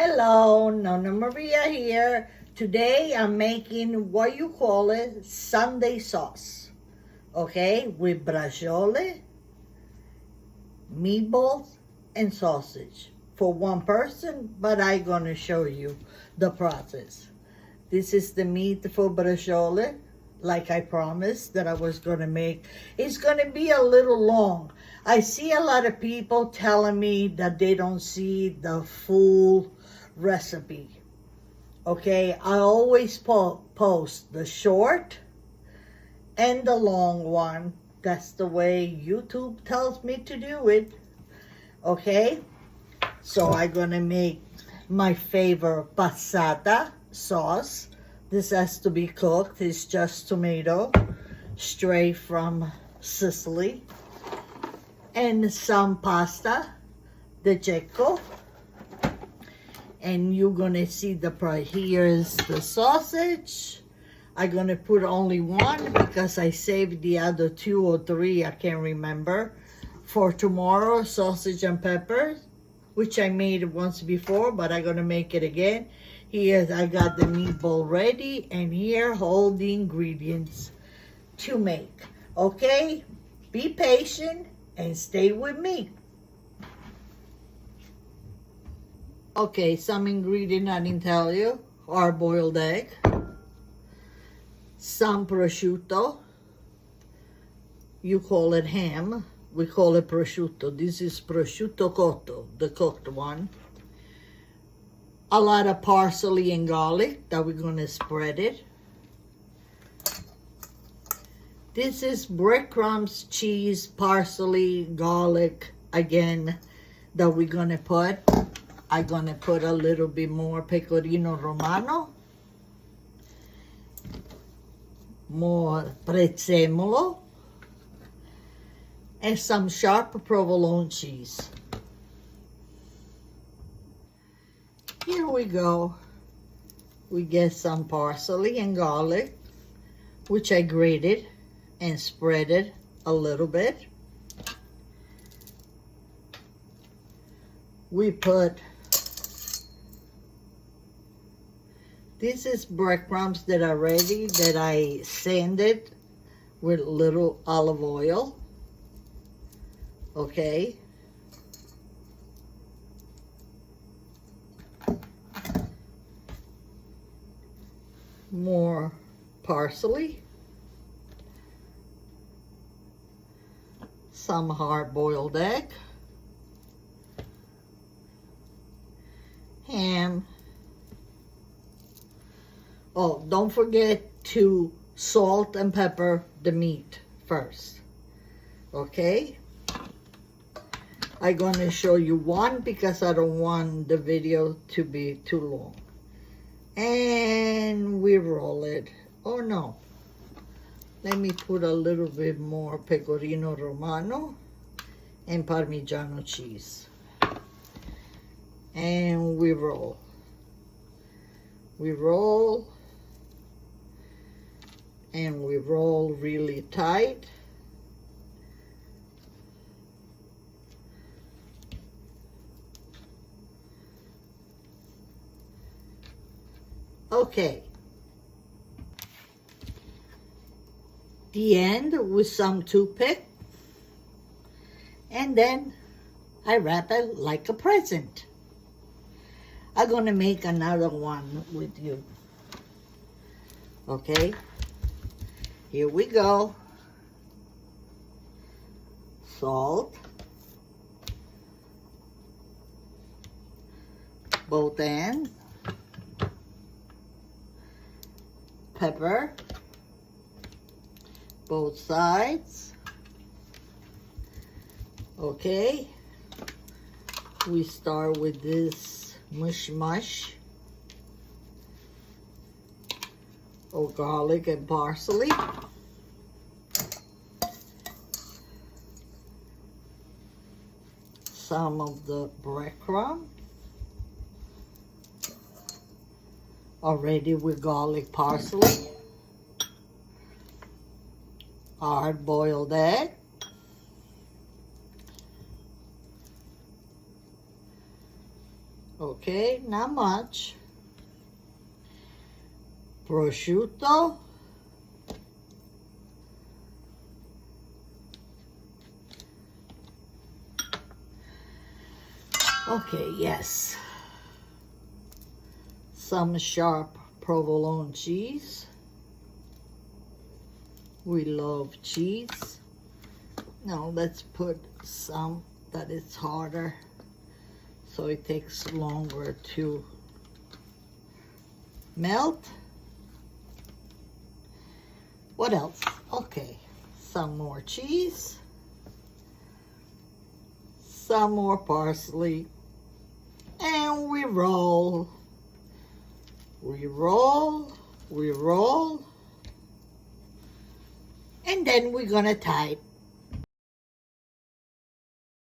Hello, Nonna Maria here. Today I'm making what you call it Sunday sauce. Okay, with braciole, meatballs, and sausage for one person, but I'm gonna show you the process. This is the meat for braciole, like I promised that I was gonna make. It's gonna be a little long. I see a lot of people telling me that they don't see the full recipe. Okay, I always post the short and the long one. That's the way YouTube tells me to do it. Okay, so I'm gonna make my favorite passata sauce. This has to be cooked. It's just tomato straight from Sicily, and some pasta de cecco. And you're gonna see the price. Here's the sausage. I'm gonna put only one because I saved the other 2 or 3, I can't remember, for tomorrow. Sausage and peppers, which I made once before, but I'm gonna make it again. Here I got the meatball ready, and here all the ingredients to make. Okay, be patient and stay with me. Okay, some ingredient I didn't tell you: hard-boiled egg, some prosciutto. You call it ham, we call it prosciutto. This is prosciutto cotto, the cooked one. A lot of parsley and garlic that we're gonna spread it. This is breadcrumbs, cheese, parsley, garlic, again, that we're gonna put. I'm gonna put a little bit more pecorino romano, more prezzemolo, and some sharp provolone cheese. Here we go. We get some parsley and garlic, which I grated and spread it a little bit. We put, this is breadcrumbs that are ready, that I sanded with little olive oil. Okay. More parsley. Some hard-boiled egg. Ham. Oh, don't forget to salt and pepper the meat first. Okay? I'm gonna show you one because I don't want the video to be too long. And we roll it. Oh no. Let me put a little bit more pecorino romano and Parmigiano cheese. And we roll. We roll. And we roll really tight. Okay. The end with some toothpick. And then I wrap it like a present. I'm gonna make another one with you. Okay? Here we go. Salt. Both ends. Pepper. Both sides. Okay. We start with this mush of garlic and parsley. Some of the breadcrumb, already with garlic, parsley. Hard-boiled egg. okay? Not much. Prosciutto. Okay, yes. Some sharp provolone cheese. We love cheese. Now let's put some that is harder, so it takes longer to melt. What else? Okay, some more cheese, some more parsley, and we roll. We roll, we roll, and then we're gonna type